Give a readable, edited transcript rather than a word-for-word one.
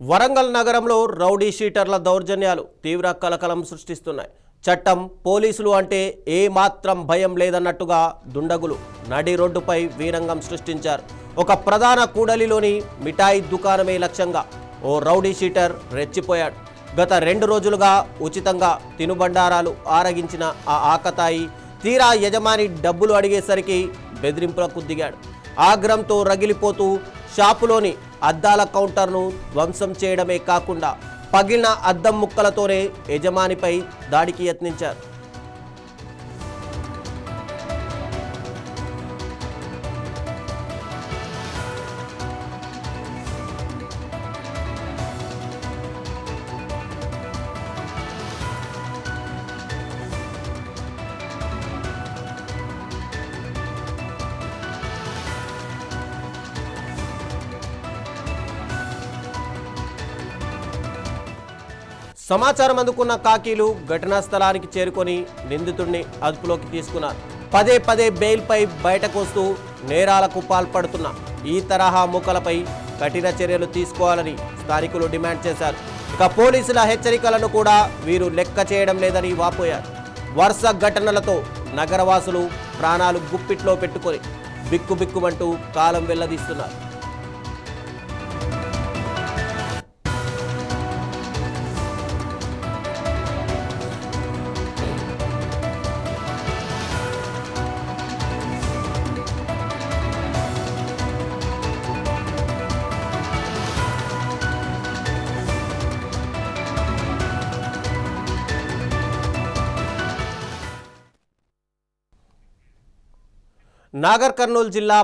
వరంగల్ నగరంలో రౌడీ షీటర్ల దౌర్జన్యాలు తీవ్ర కలకలం సృష్టిస్తున్నాయి. చట్టం పోలీసులు అంటే ఏ మాత్రం భయం లేదన్నట్టుగా దుండగులు నడి రోడ్డుపై వీరంగం సృష్టించారు. ఒక ప్రధాన కూడలిలోని మిఠాయి దుకాణమే లక్ష్యంగా ఓ రౌడీ షీటర్ రెచ్చిపోయాడు. గత 2 రోజులుగా ఉచితంగా తినుబండారాలు ఆరగించిన ఆ ఆకతాయి తీరా యజమాని డబ్బులు అడిగేసరికి బెదిరింపులకు దిగాడు. ఆగ్రహంతో రగిలిపోతూ షాపులోని అద్దాల కౌంటర్ను ధ్వంసం చేయడమే కాకుండా పగిలిన అద్దం ముక్కలతోనే యజమానిపై దాడికి యత్నించారు. సమాచారం అందుకున్న కాకీలు ఘటనా స్థలానికి చేరుకొని నిందితుడిని అదుపులోకి తీసుకున్నారు. పదే పదే బెయిల్పై బయటకు వస్తూ నేరాలకు పాల్పడుతున్న ఈ తరహా మూకలపై కఠిన చర్యలు తీసుకోవాలని స్థానికులు డిమాండ్ చేశారు. ఇక పోలీసుల హెచ్చరికలను కూడా వీరు లెక్క చేయడం లేదని వాపోయారు. వరుస ఘటనలతో నగరవాసులు ప్రాణాలు గుప్పిట్లో పెట్టుకొని బిక్కుబిక్కుమంటూ కాలం వెల్లదీస్తున్నారు. నాగర్ కర్నూల్ జిల్లా